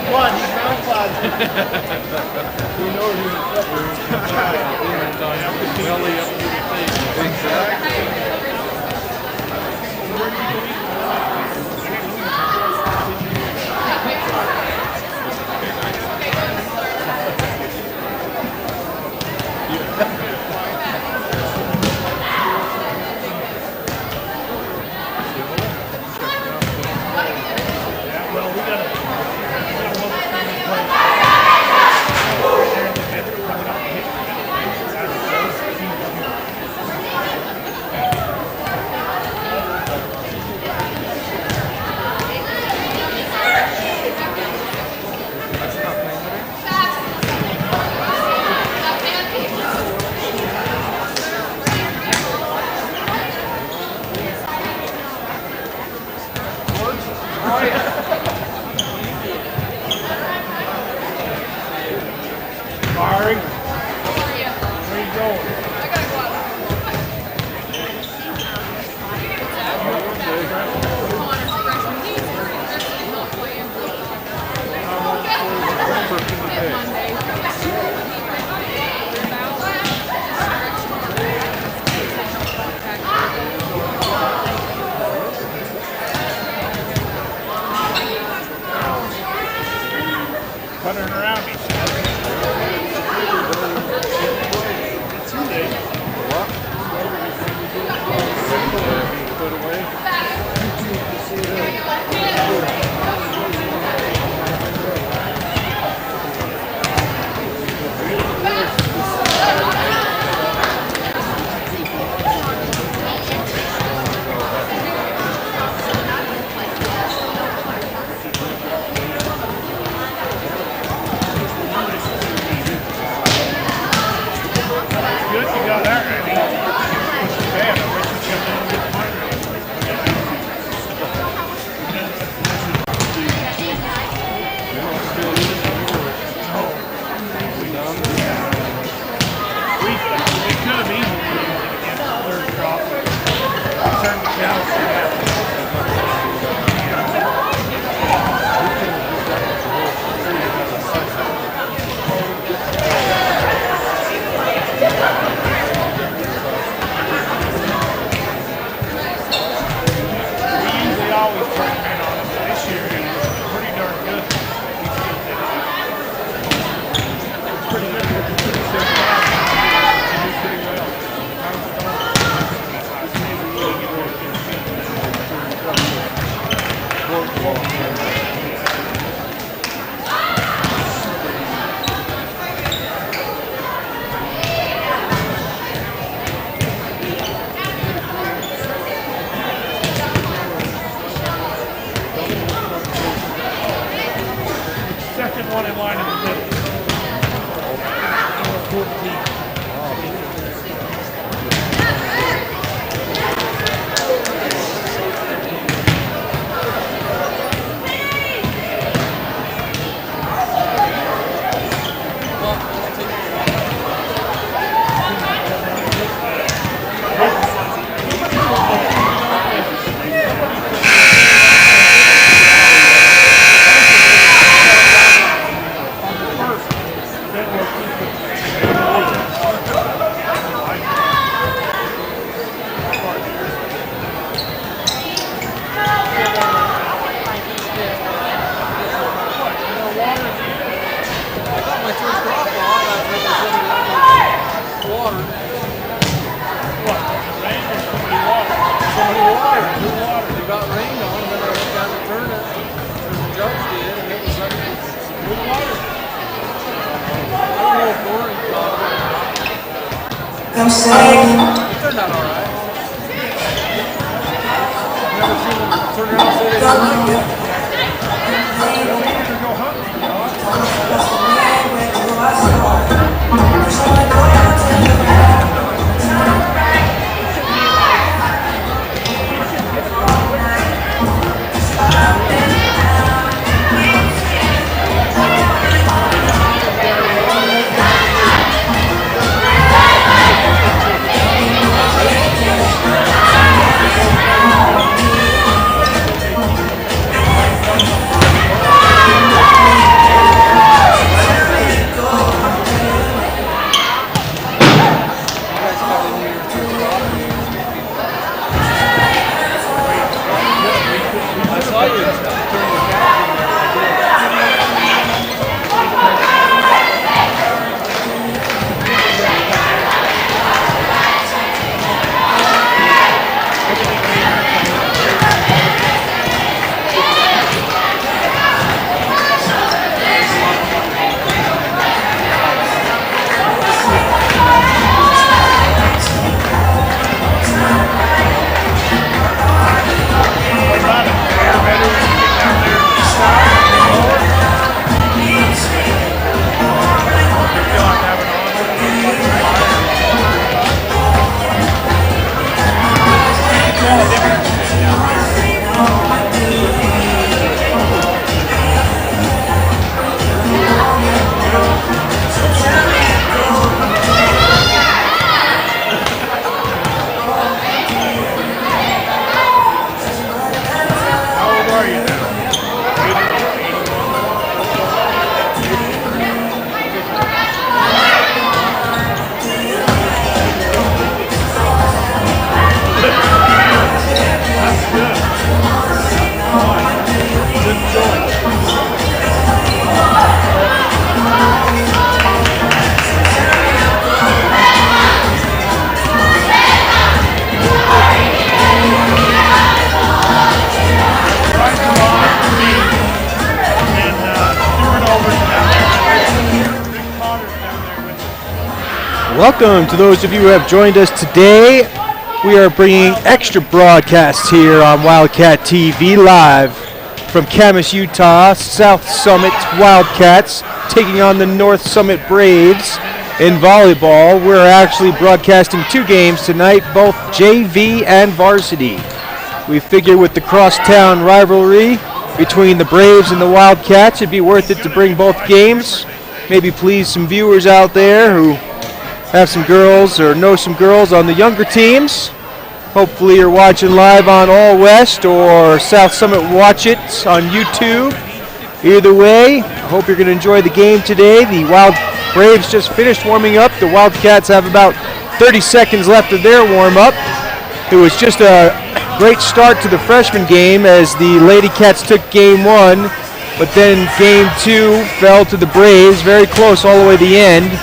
What? He's not fun. We know he's belly up to the face. Exactly. Sorry. Where you going? I gotta go out. Running around me. Good, you got that ready. Bad, I wish you kept on getting mine ready. We could have easily against the third drop. We turned the cows to that. Always turn them in on us. This year it was pretty darn good. It's pretty good. Pretty simple. They do pretty well. Second one in line in the middle. 14. I'm saying It turned out all right. Never seen them turn around and say they don't like it. I'm Welcome to those of you who have joined us today. We are bringing extra broadcasts here on Wildcat TV live from Camas, Utah. South Summit Wildcats taking on the North Summit Braves in volleyball. We're actually broadcasting 2 games tonight, both JV and varsity. We figure with the crosstown rivalry between the Braves and the Wildcats, it'd be worth it to bring both games. Maybe please some viewers out there who have some girls or know some girls on the younger teams. Hopefully you're watching live on All West or South Summit Watch It on YouTube. Either way, I hope you're going to enjoy the game today. The Braves just finished warming up. The Wildcats have about 30 seconds left of their warm-up. It was just a great start to the freshman game as the Lady Cats took game 1, but then game 2 fell to the Braves, very close all the way to the end.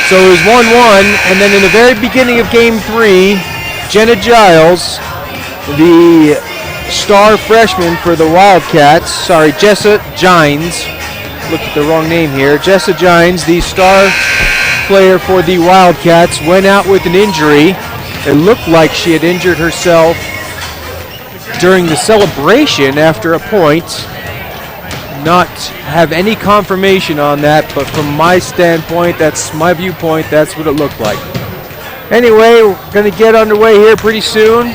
So it was 1-1, and then in the very beginning of game 3, Jenna Giles, the star freshman for the Wildcats, Jessa Gines, looked at the wrong name here, Jessa Gines, the star player for the Wildcats, went out with an injury. It looked like she had injured herself during the celebration after a point. Not have any confirmation on that, but from my standpoint, that's my viewpoint, that's what it looked like. Anyway, we're going to get underway here pretty soon.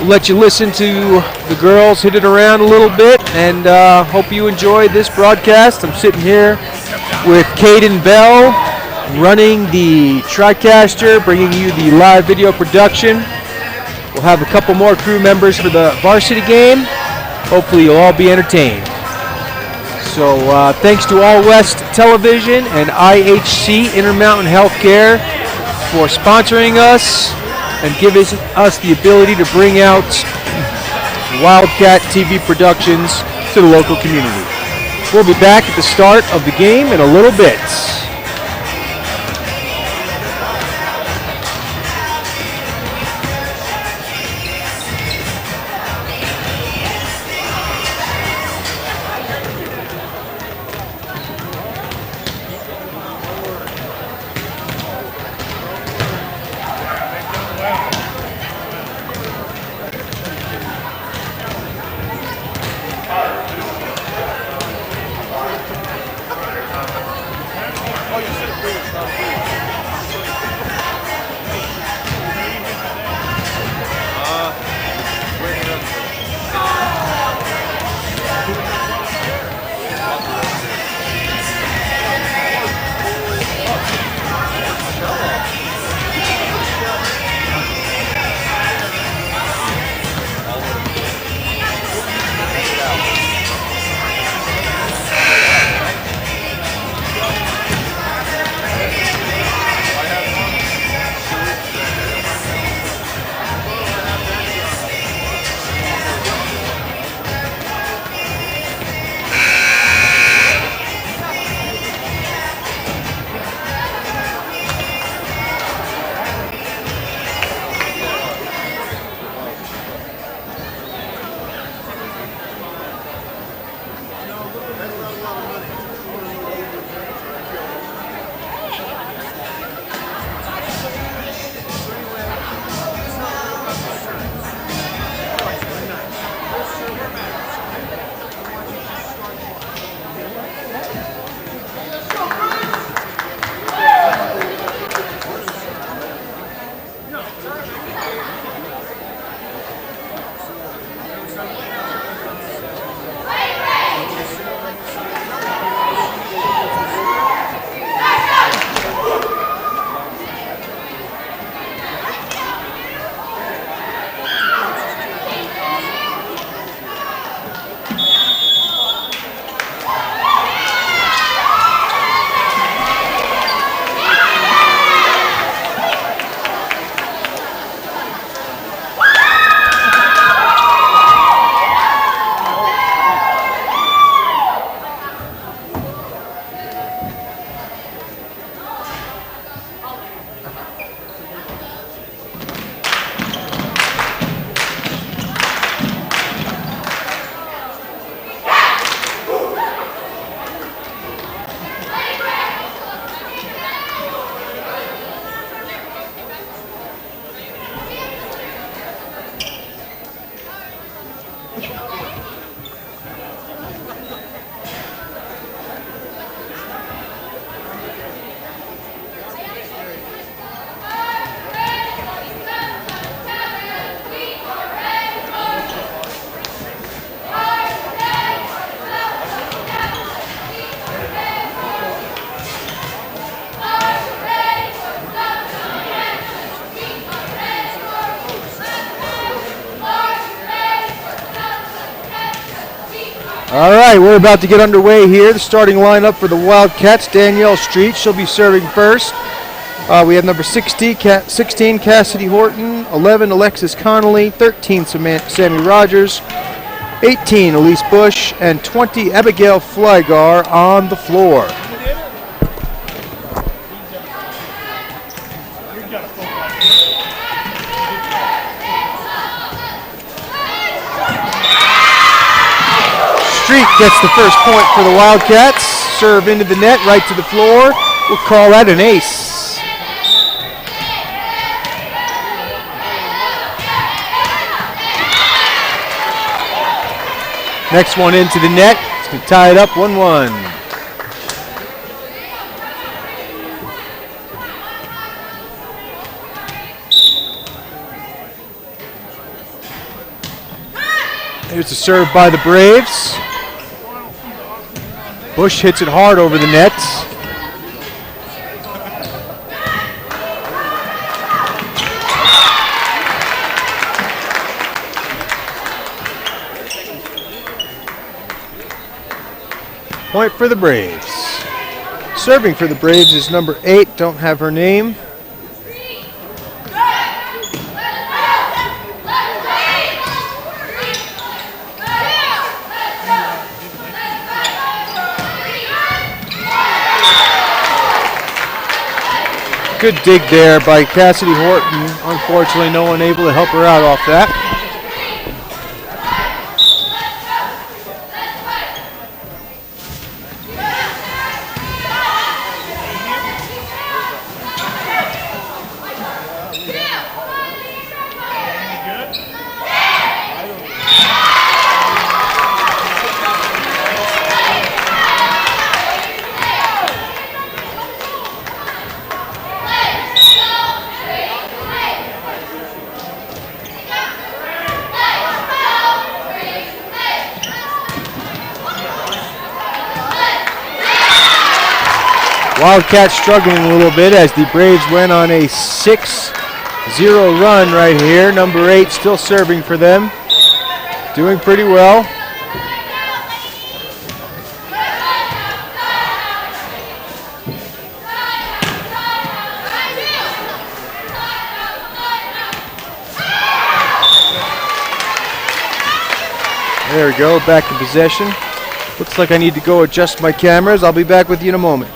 We'll let you listen to the girls hit it around a little bit, and hope you enjoy this broadcast. I'm sitting here with Caden Bell, running the TriCaster, bringing you the live video production. We'll have a couple more crew members for the varsity game. Hopefully you'll all be entertained. So thanks to All West Television and IHC Intermountain Healthcare for sponsoring us and giving us the ability to bring out Wildcat TV productions to the local community. We'll be back at the start of the game in a little bit. All right, we're about to get underway here. The starting lineup for the Wildcats, Danielle Street. She'll be serving first. We have number 16, Cassidy Horton, 11, Alexis Connolly, 13, Sammy Rogers, 18, Elise Bush, and 20, Abigail Flygar on the floor. Street gets the first point for the Wildcats. Serve into the net, right to the floor. We'll call that an ace. Next one into the net. It's going to tie it up 1-1. Here's a serve by the Braves. Bush hits it hard over the net. Point for the Braves. Serving for the Braves is number 8. Don't have her name. Good dig there by Cassidy Horton. Unfortunately, no one able to help her out off that. Wildcats struggling a little bit as the Braves went on a 6-0 run right here. Number 8 still serving for them. Doing pretty well. There we go, back in possession. Looks like I need to go adjust my cameras. I'll be back with you in a moment.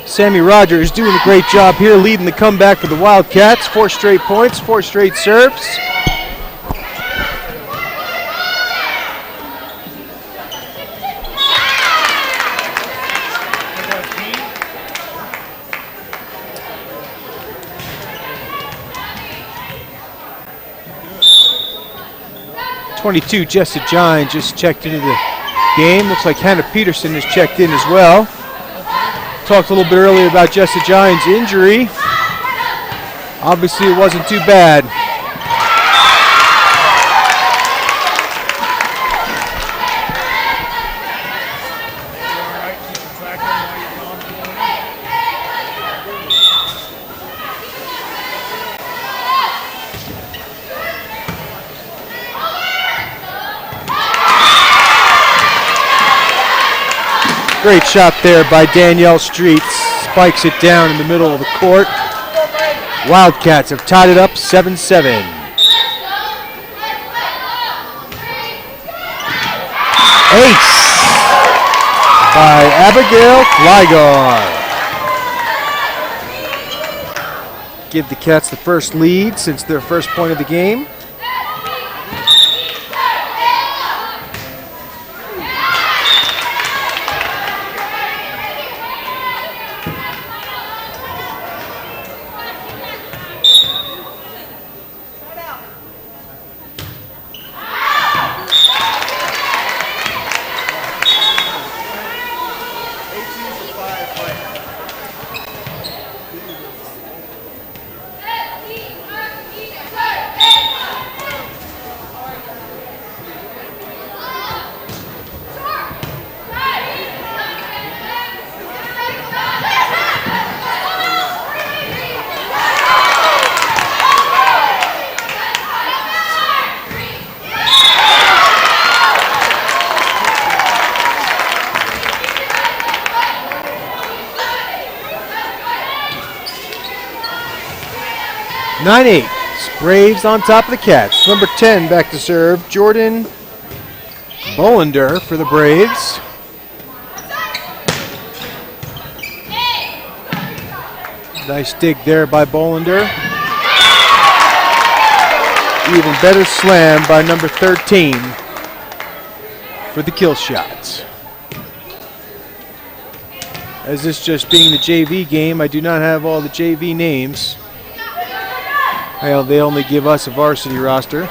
Sammy Rogers doing a great job here, leading the comeback for the Wildcats. 4 straight points, 4 straight serves. .22, Jessica Gine just checked into the game. Looks like Hannah Peterson has checked in as well. Talked a little bit earlier about Jessica Gine's injury. Obviously, it wasn't too bad. Great shot there by Danielle Streets. Spikes it down in the middle of the court. Wildcats have tied it up 7-7. Ace by Abigail Flygar. Give the Cats the first lead since their first point of the game. Nine-8. Braves on top of the Cats. Number 10 back to serve. Jordan Bollender for the Braves. Nice dig there by Bollender. Even better slam by number 13 for the kill shots. As this just being the JV game, I do not have all the JV names. Well, they only give us a varsity roster.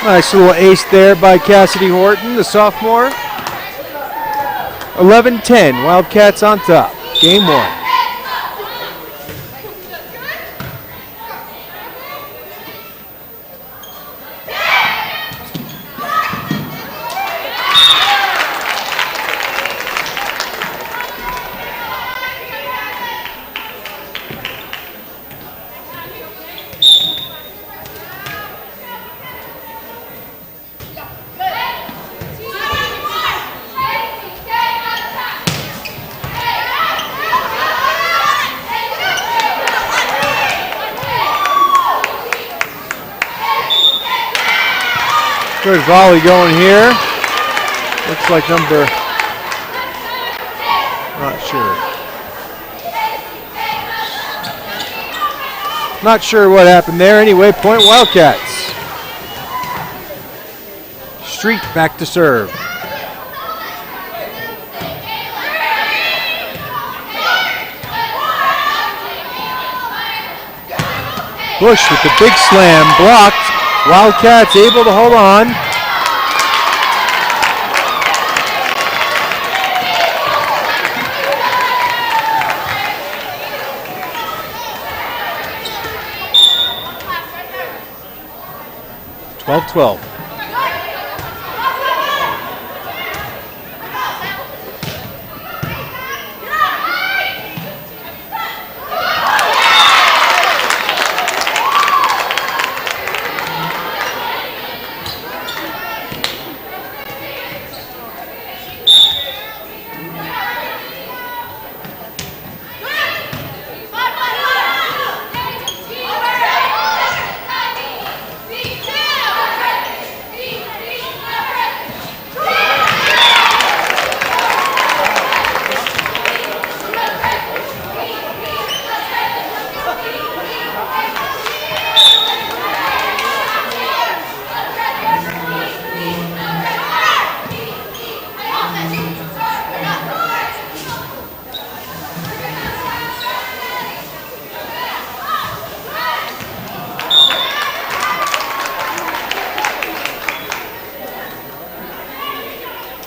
Nice little ace there by Cassidy Horton, the sophomore. 11-10, Wildcats on top. Game one. Good volley going here. Looks like number, not sure. Not sure what happened there. Anyway, point Wildcats. Street back to serve. Bush with the big slam, blocked. Wildcats able to hold on. (12-12).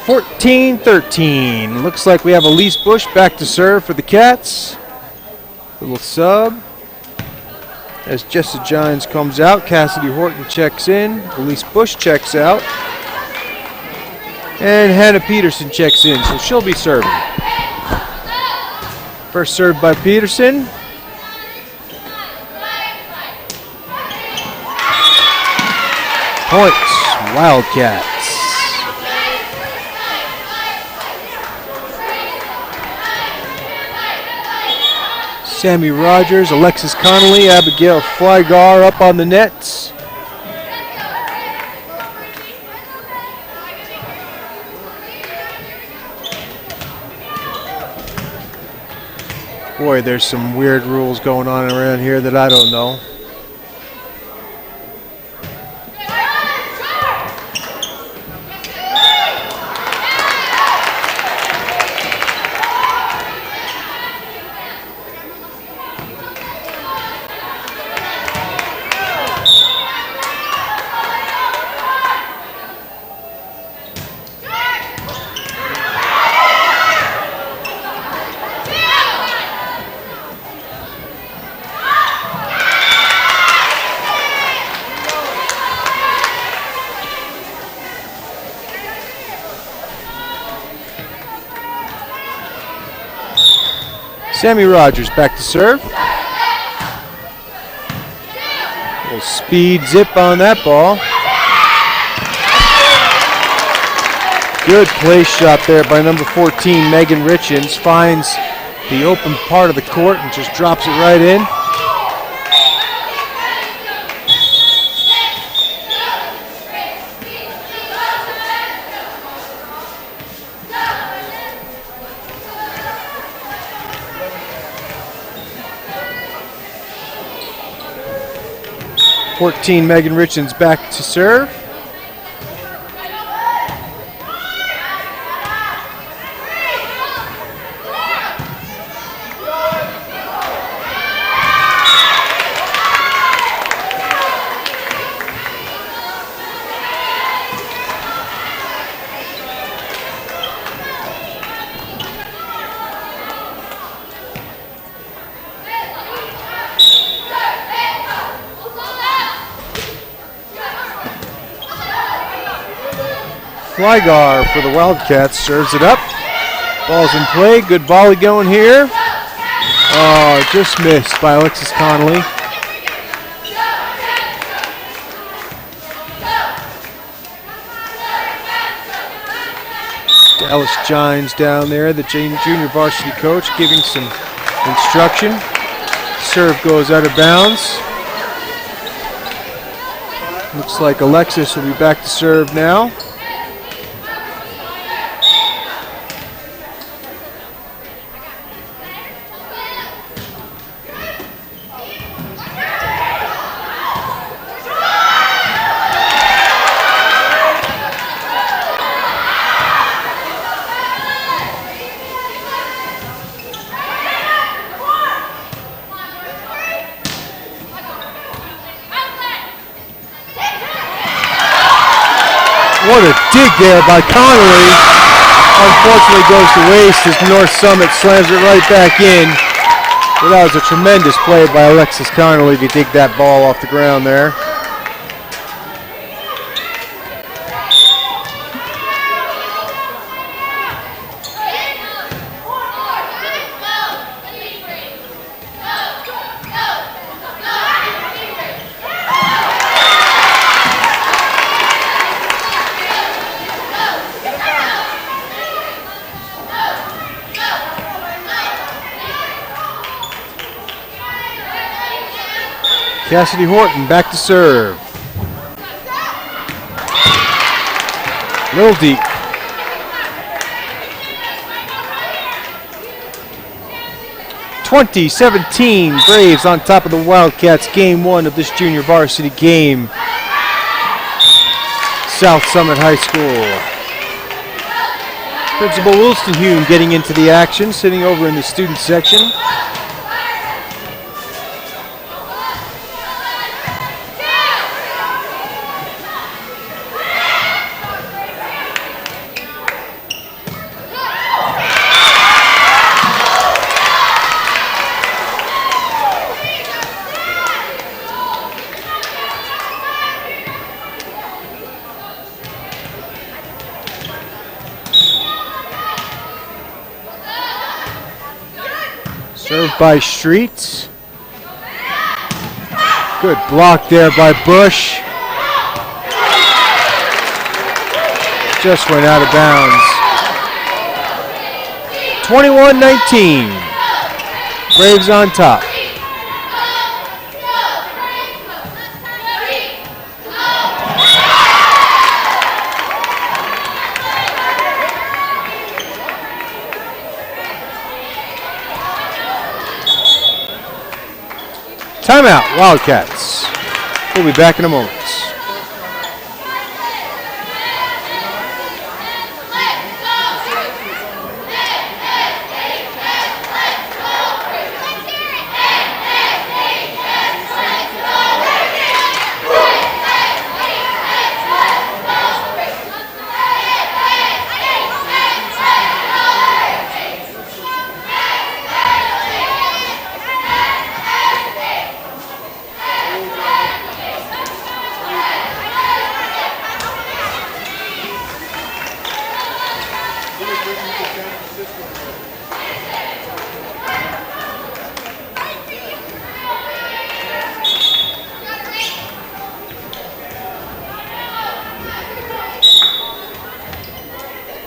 (14-13). Looks like we have Elise Bush back to serve for the Cats. Little sub. As Jessa Gines comes out, Cassidy Horton checks in, Elise Bush checks out, and Hannah Peterson checks in, so she'll be serving. First serve by Peterson. Points, Wildcats. Sammy Rogers, Alexis Connolly, Abigail Flygar up on the nets. Boy, there's some weird rules going on around here that I don't know. Sammy Rogers back to serve. A little speed zip on that ball. Good place shot there by number 14, Megan Richens. Finds the open part of the court and just drops it right in. Megan Richens back to serve. Flygar for the Wildcats serves it up. Ball's in play. Good volley going here. Oh, just missed by Alexis Connolly. Dallas Gines down there, the junior varsity coach, giving some instruction. Serve goes out of bounds. Looks like Alexis will be back to serve now. What a dig there by Connolly. Unfortunately goes to waste as North Summit slams it right back in. But that was a tremendous play by Alexis Connolly to dig that ball off the ground there. Cassidy Horton back to serve. Little deep. 20-17 Braves on top of the Wildcats. Game one of this junior varsity game. South Summit High School. Principal Wilston getting into the action, sitting over in the student section. Served by Streets. Good block there by Bush. Just went out of bounds. 21-19. Braves on top. Timeout, Wildcats. We'll be back in a moment.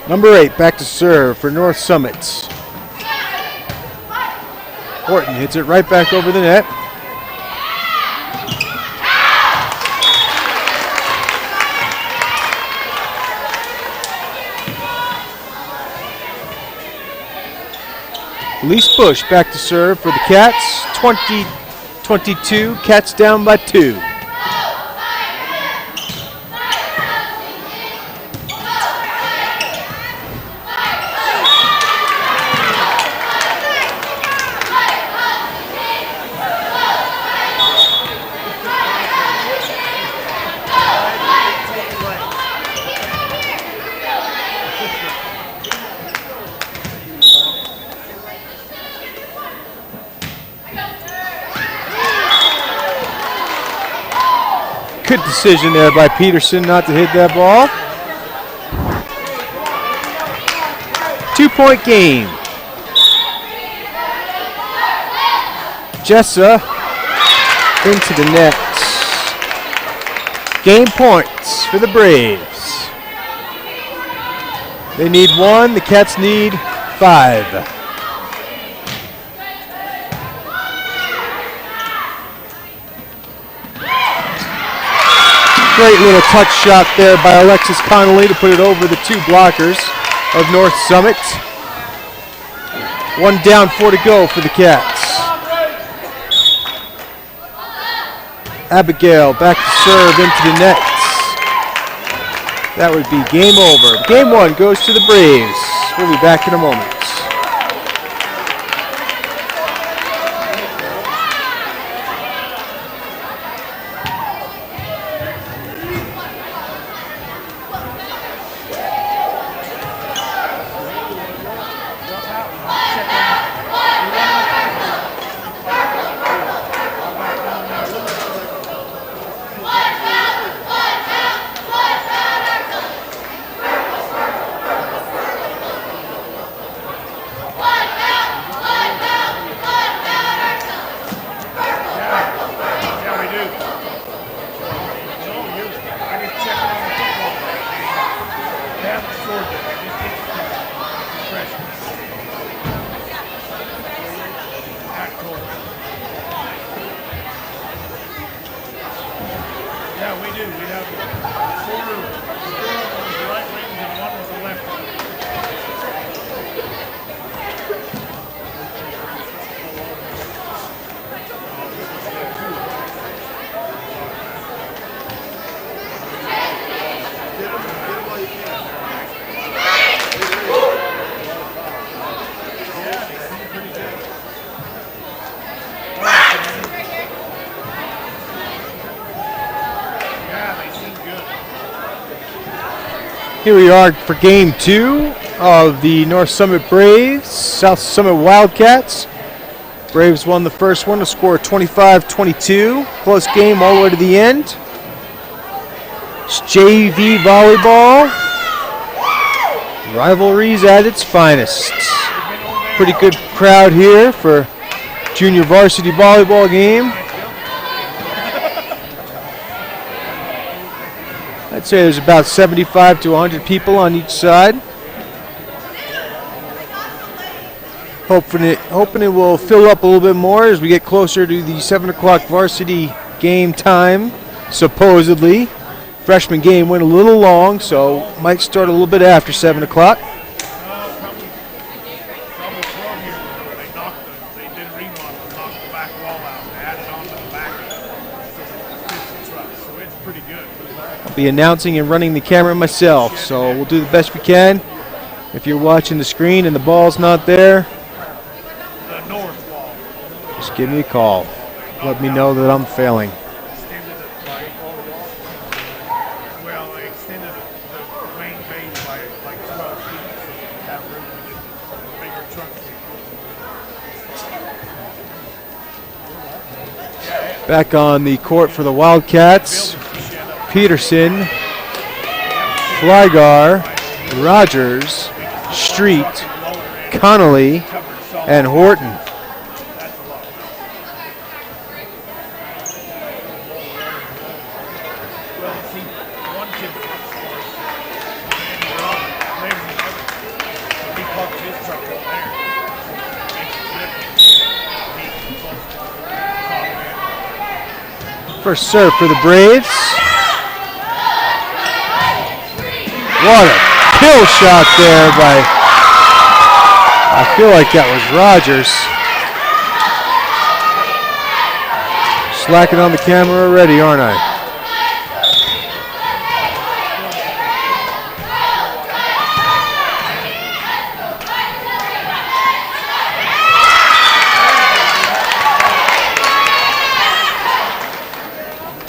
Number 8 back to serve for North Summit. Horton hits it right back over the net. Elise Bush back to serve for the Cats. 20-22, Cats down by 2. Good decision there by Peterson not to hit that ball. 2-point game. Jessa into the net. Game points for the Braves. They need 1, the Cats need 5. Great little touch shot there by Alexis Connolly to put it over the 2 blockers of North Summit. 1 down, 4 to go for the Cats. Abigail back to serve into the net. That would be game over. Game 1 goes to the Braves. We'll be back in a moment. Here we are for game 2 of the North Summit Braves, South Summit Wildcats. Braves won the first one to score 25-22. Close game all the way to the end. It's JV volleyball. Rivalries at its finest. Pretty good crowd here for junior varsity volleyball game. I'd say there's about 75 to 100 people on each side. Hoping it will fill up a little bit more as we get closer to the 7 o'clock varsity game time, supposedly. Freshman game went a little long, so might start a little bit after 7 o'clock. I'll be announcing and running the camera myself, so we'll do the best we can. If you're watching the screen and the ball's not there, just give me a call. Let me know that I'm failing. Back on the court for the Wildcats, Peterson, Flygar, Rogers, Street, Connolly, and Horton. First serve for the Braves. What a kill shot there by, I feel like that was Rogers. Slacking on the camera already, aren't I?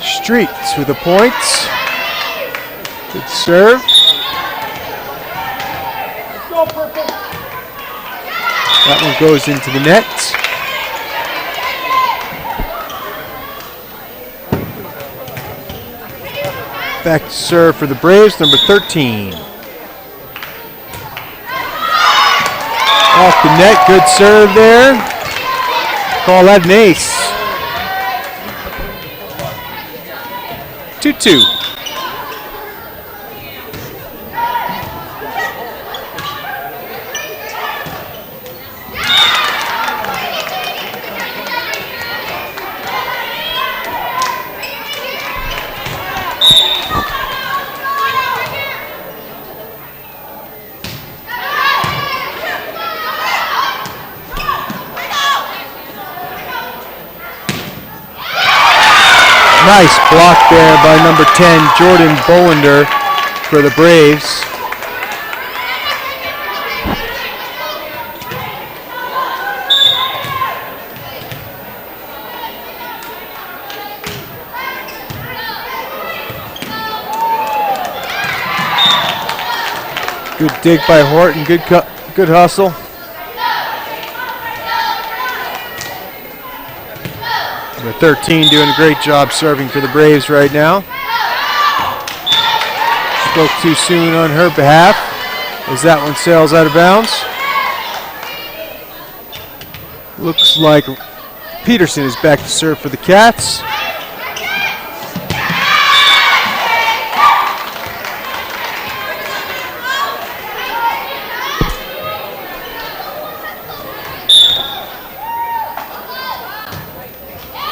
Streets with the points. Good serve. That one goes into the net. Back to serve for the Braves, number 13. Off the net, good serve there. Call that an ace. 2-2. Nice block there by number 10, Jordan Bolander, for the Braves. Good dig by Horton, good hustle. Number 13 doing a great job serving for the Braves right now. Spoke too soon on her behalf as that one sails out of bounds. Looks like Peterson is back to serve for the Cats.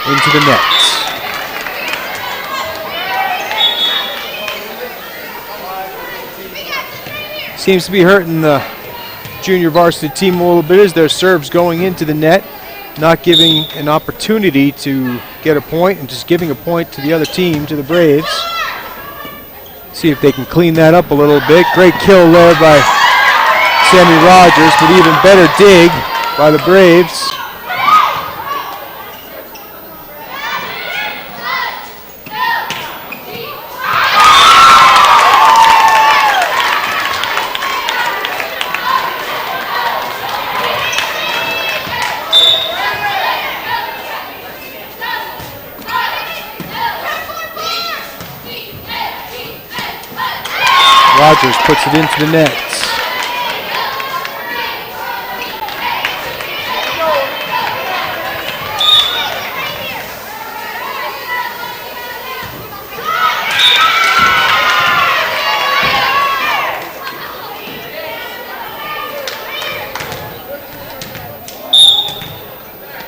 Into the nets. Seems to be hurting the junior varsity team a little bit as their serves going into the net, not giving an opportunity to get a point and just giving a point to the other team, to the Braves. See if they can clean that up a little bit. Great kill there by Sammy Rogers, but even better dig by the Braves. Rogers puts it into the nets.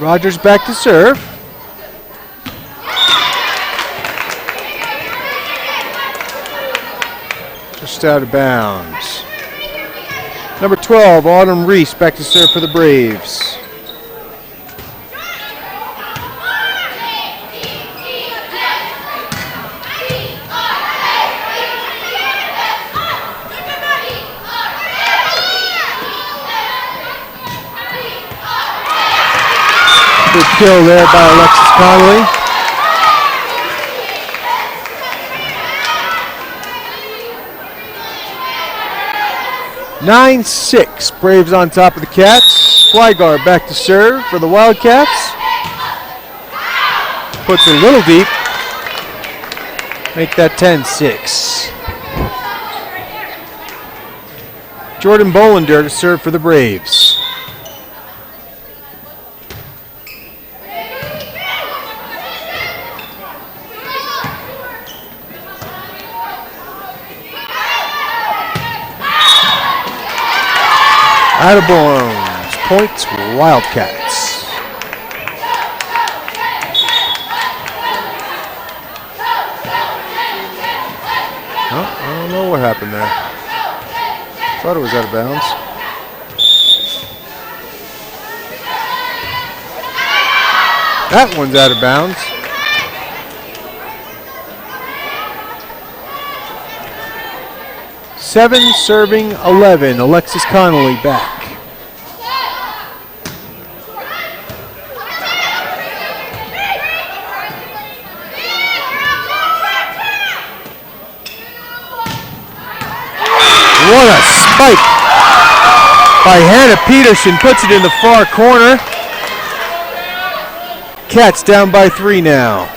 Rogers back to serve. Just out of bounds. Number 12, Autumn Reese, back to serve for the Braves. Good kill there by Alexis Connolly. (9-6). Braves on top of the Cats. Flygar back to serve for the Wildcats. Puts it a little deep. Make that 10-6. Jordan Bollinger to serve for the Braves. Out of bounds. Points Wildcats. Oh, I don't know what happened there. Thought it was out of bounds. That one's out of bounds. Seven serving 11. Alexis Connolly back. What a spike by Hannah Peterson. Puts it in the far corner. Cats down by 3 now.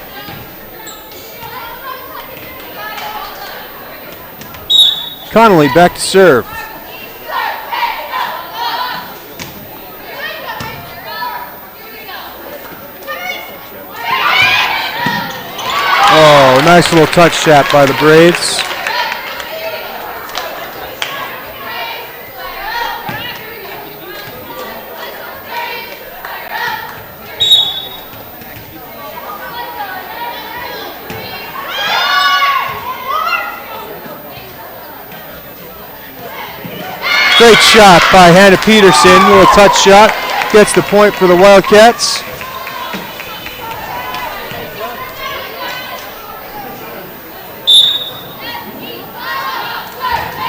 Connolly back to serve. Oh, nice little touch shot by the Braves. Great shot by Hannah Peterson. Little touch shot. Gets the point for the Wildcats.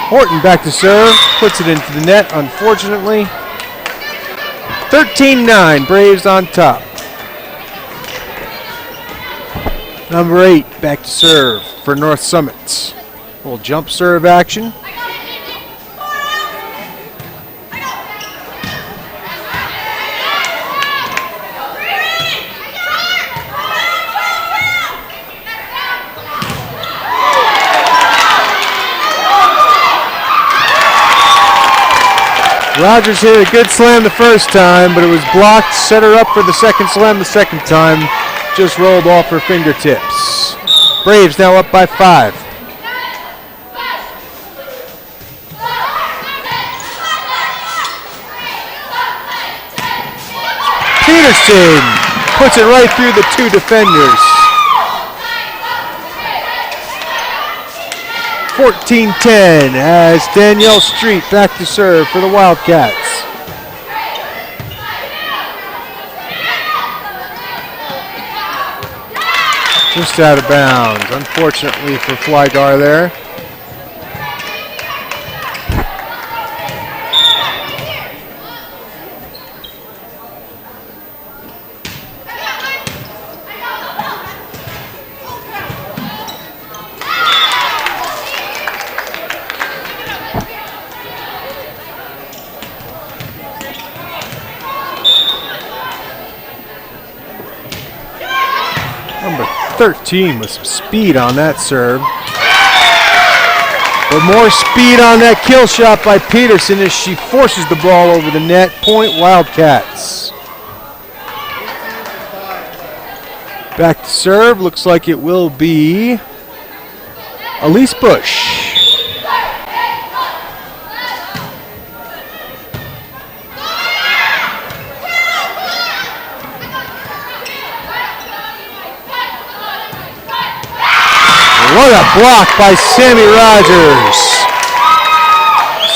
Horton back to serve. Puts it into the net, unfortunately. 13-9. Braves on top. Number 8 back to serve for North Summit. Little jump serve action. Rogers hit a good slam the first time, but it was blocked. Set her up for the second slam the second time. Just rolled off her fingertips. Braves now up by 5. Peterson puts it right through the 2 defenders. 14-10 as Danielle Street back to serve for the Wildcats. Just out of bounds, unfortunately for Flygar there. Number 13 with some speed on that serve. But more speed on that kill shot by Peterson as she forces the ball over the net. Point Wildcats. Back to serve. Looks like it will be Elise Bush. What a block by Sammy Rogers.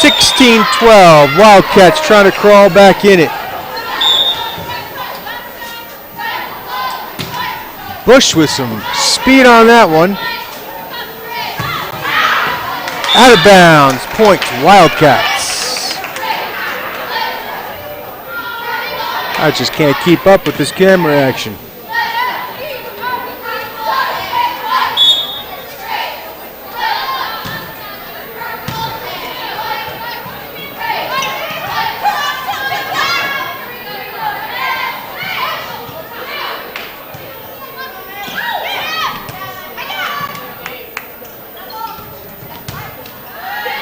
16-12. Wildcats trying to crawl back in it. Bush with some speed on that one. Out of bounds. Point Wildcats. I just can't keep up with this camera action.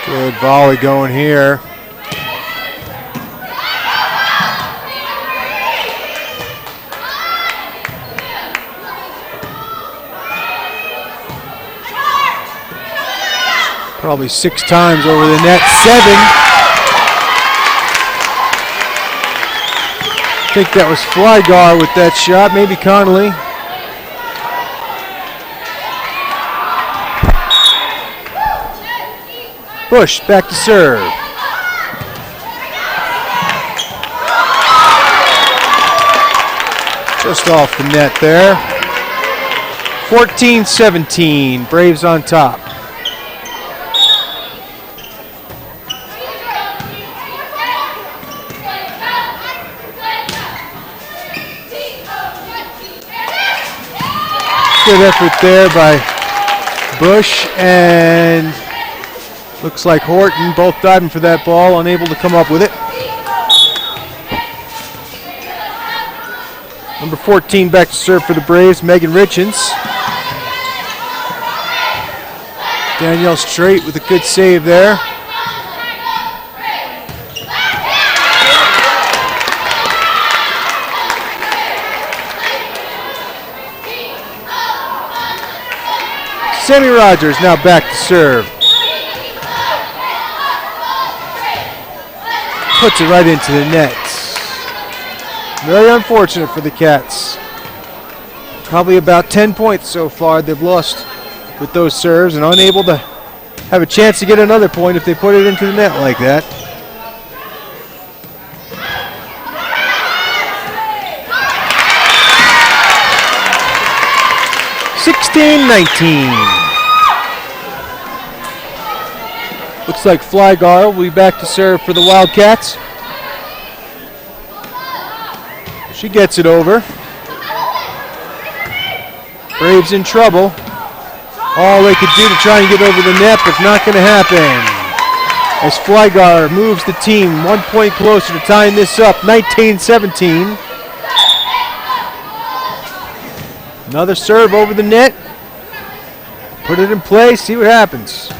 Good volley going here. Probably 6 times over the net. 7. I think that was Flygar with that shot. Maybe Connolly. Bush back to serve. Just off the net there. 14-17. Braves on top. Good effort there by Bush and looks like Horton, both diving for that ball, unable to come up with it. Number 14 back to serve for the Braves, Megan Richens. Danielle Strait with a good save there. Sammy Rogers now back to serve. Puts it right into the net. Very unfortunate for the Cats. Probably about 10 points so far they've lost with those serves and unable to have a chance to get another point if they put it into the net like that. (16-19). Looks like Flygar will be back to serve for the Wildcats. She gets it over. Braves in trouble. All they could do to try and get over the net, but not going to happen. As Flygar moves the team 1 point closer to tying this up, 19-17. Another serve over the net. Put it in play, see what happens.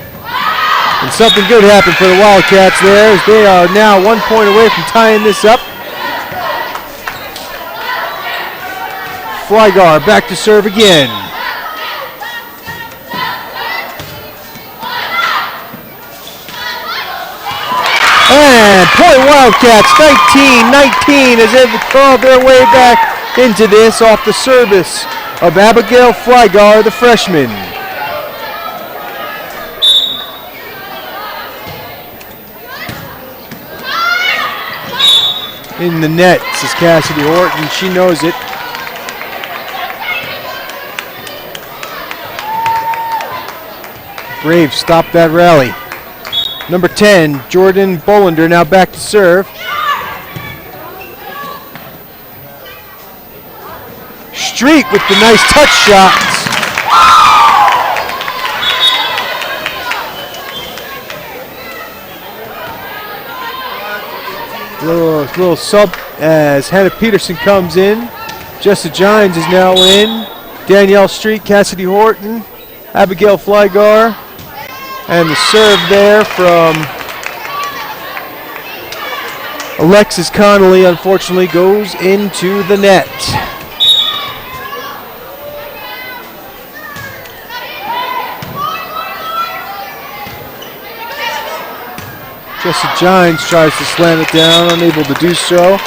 And something good happened for the Wildcats there as they are now 1 point away from tying this up. Flygar back to serve again. And point Wildcats 19-19 as they've crawled their way back into this off the service of Abigail Flygar, the freshman. In the net, says Cassidy Horton. She knows it. Braves stop that rally. Number 10, Jordan Bolander, now back to serve. Street with the nice touch shots. Little sub as Hannah Peterson comes in. Jessa Gines is now in. Danielle Street, Cassidy Horton, Abigail Flygar, and the serve there from Alexis Connolly unfortunately goes into the net. Jesse Gines tries to slam it down, unable to do so.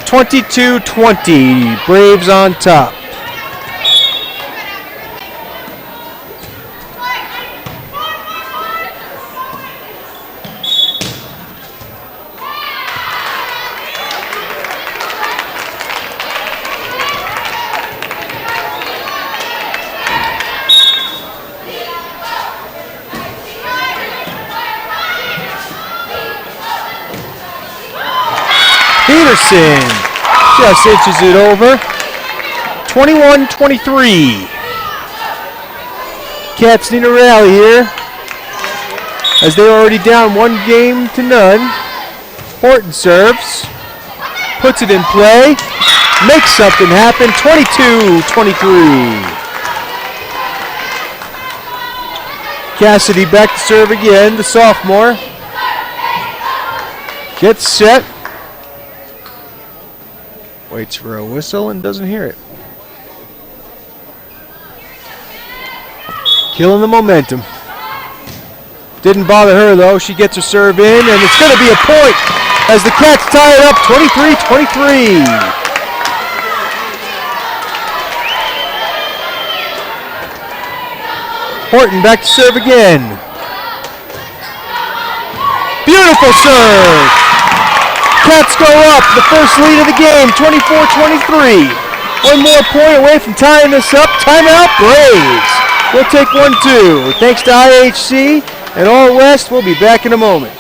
22-20, Braves on top. Peterson just inches it over. 21-23. Cats need a rally here, as they're already down 1-0. Horton serves, puts it in play, makes something happen. 22-23. Cassidy back to serve again, the sophomore. Gets set. Waits for a whistle and doesn't hear it. Killing the momentum. Didn't bother her though. She gets her serve in, and it's going to be a point as the Cats tie it up 23-23. Horton back to serve again. Beautiful serve. Cats go up. The first lead of the game, 24-23. One more point away from tying this up. Timeout, Braves. We'll take 1-2. Thanks to IHC and All West. We'll be back in a moment.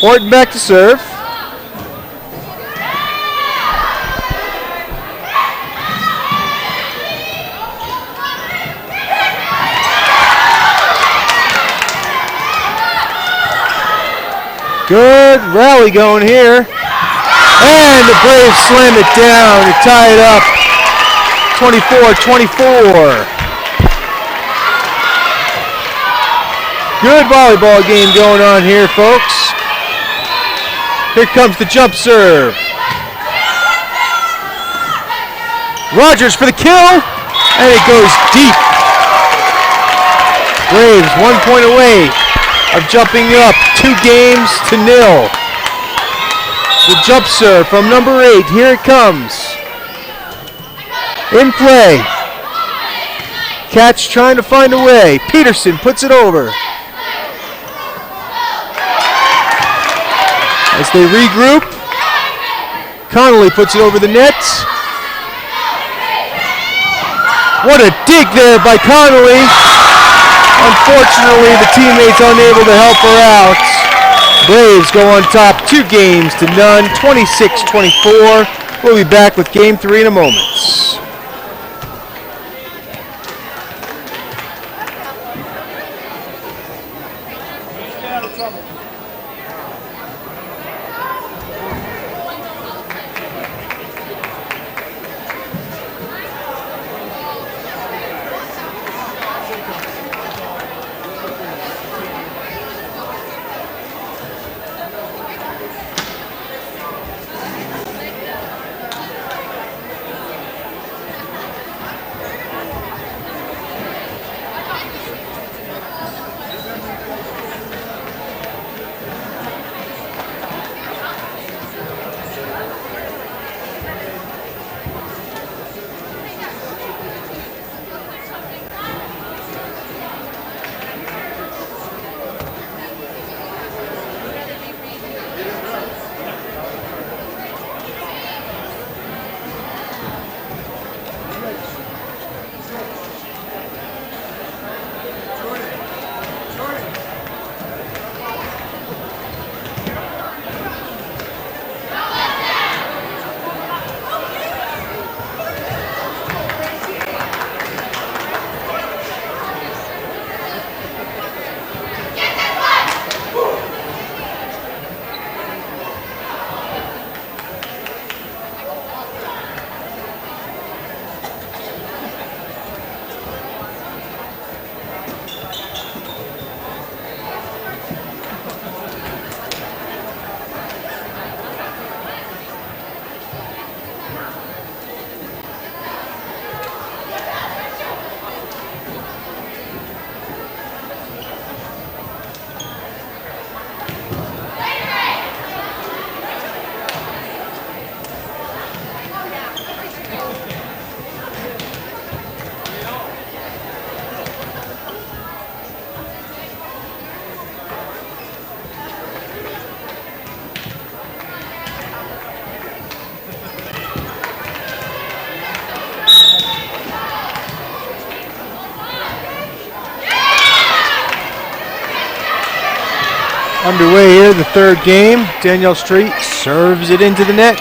Horton back to serve. Good rally going here. And the Braves slam it down to tie it up 24-24. Good volleyball game going on here, folks. Here comes the jump serve. Rogers for the kill, and it goes deep. Braves 1 point away of jumping up 2-0. The jump serve from number 8. Here it comes. In play. Cats trying to find a way. Peterson puts it over. As they regroup, Connolly puts it over the net. What a dig there by Connolly. Unfortunately, the teammates unable to help her out. Braves go on top 2-0, 26-24. We'll be back with game 3 in a moment. Underway here, the third game. Danielle Street serves it into the net.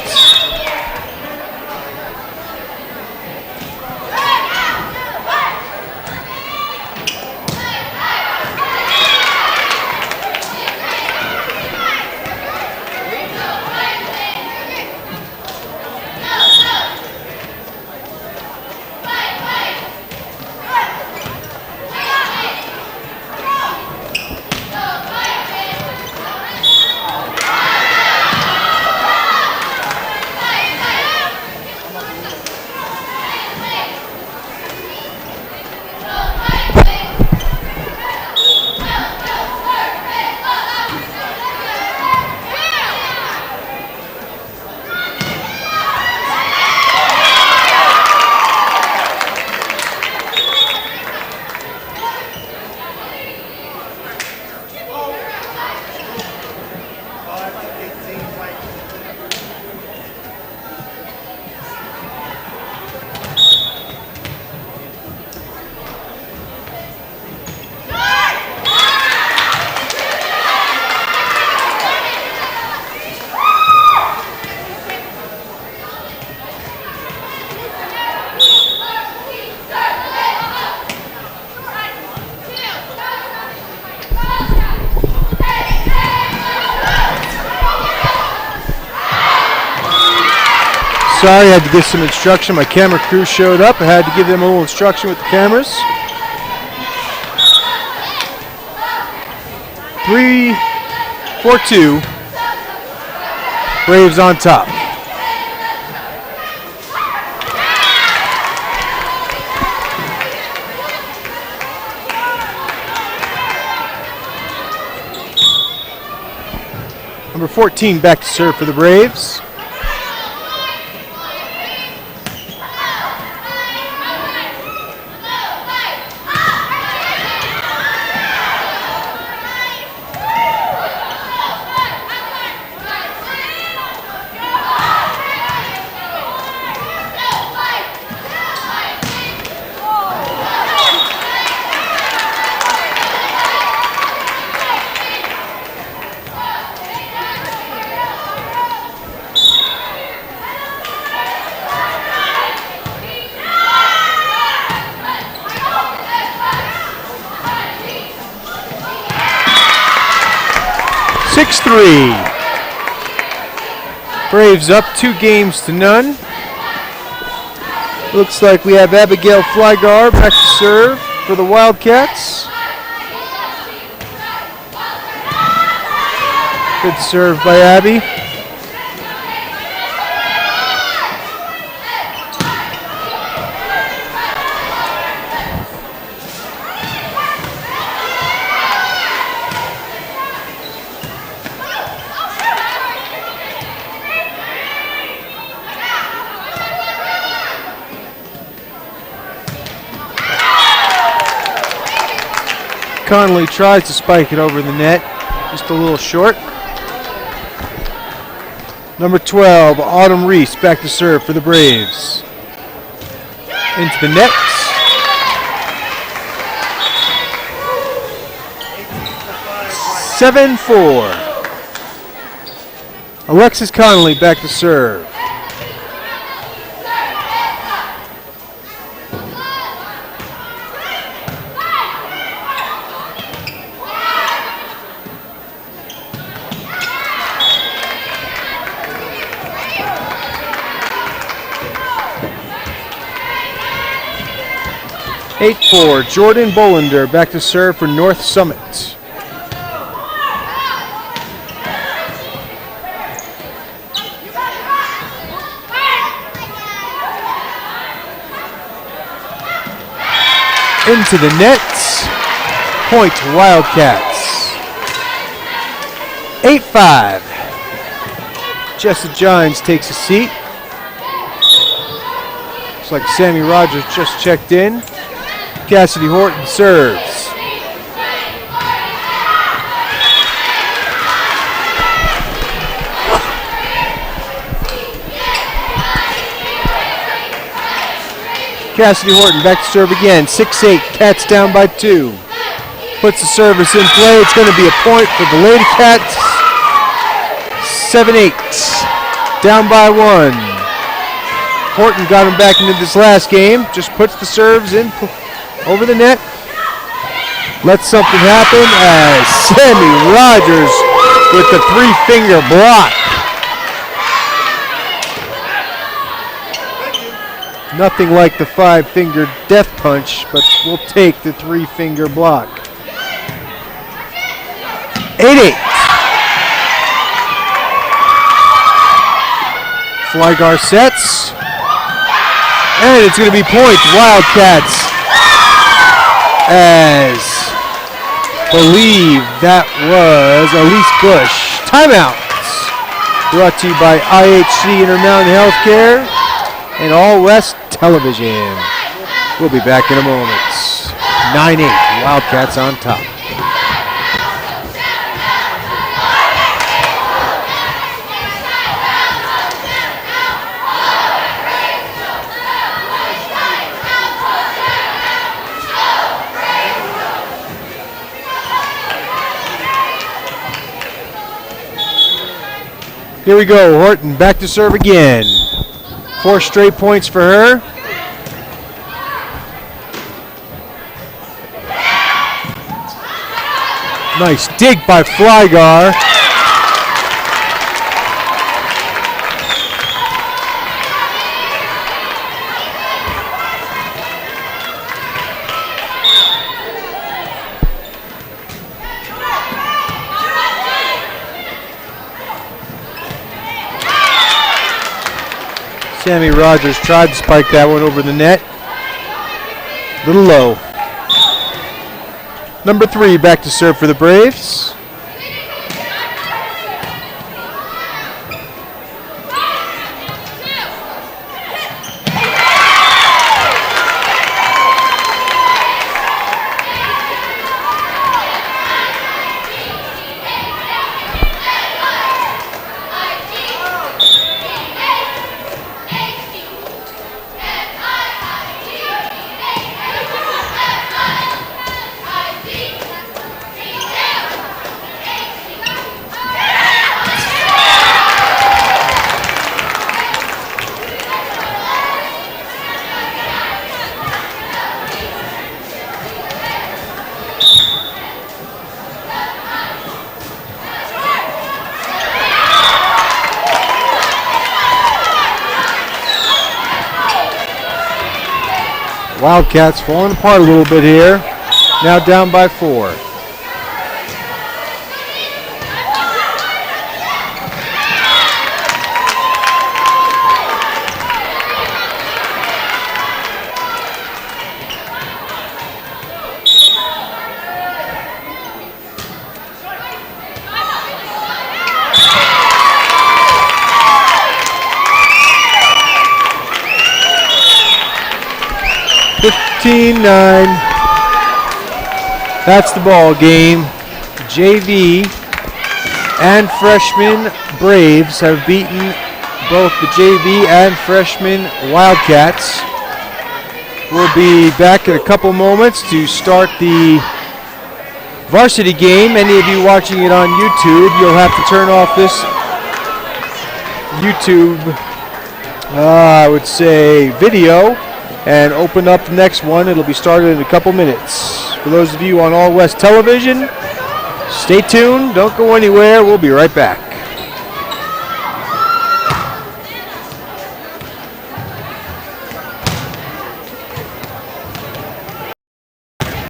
Sorry, I had to give some instruction. My camera crew showed up. I had to give them a little instruction with the cameras. 3-4-2. Braves on top. Number 14 back to serve for the Braves. Braves up 2-0. Looks like we have Abigail Flygar back to serve for the Wildcats. Good serve by Abby. Connolly tries to spike it over the net, just a little short. Number 12, Autumn Reese, back to serve for the Braves. Into the net. (7-4). Alexis Connolly back to serve. (8-4). Jordan Bolander back to serve for North Summit. Into the net. Point Wildcats. 8-5. Jessa Gines takes a seat. Looks like Sammy Rogers just checked in. Cassidy Horton serves. Cassidy Horton back to serve again. 6-8. Cats down by 2. puts the service in play. It's going to be a point for the Lady Cats. 7-8. Down by 1. Horton got him back into this last game. Just puts the serves in over the net. Let something happen as Sammy Rogers with the 3-finger block. Nothing like the 5-finger death punch, but we'll take the 3-finger block. 8-8. Flygar sets. And it's going to be point Wildcats, as believe that was Elise Bush. Timeouts brought to you by IHC Intermountain Healthcare and All West Television. We'll be back in a moment. 9-8, Wildcats on top. Here we go, Horton back to serve again. 4 straight points for her. Nice dig by Flygar. Sammy Rogers tried to spike that one over the net. Little low. Number 3 back to serve for the Braves. Wildcats falling apart a little bit here. Now down by 4. That's the ball game. JV and freshman Braves have beaten both the JV and freshman Wildcats. We'll be back in a couple moments to start the varsity game. Any of you watching it on YouTube, you'll have to turn off this YouTube, I would say, video and open up the next one. It'll be started in a couple minutes. For those of you on All West Television, stay tuned. Don't go anywhere. We'll be right back.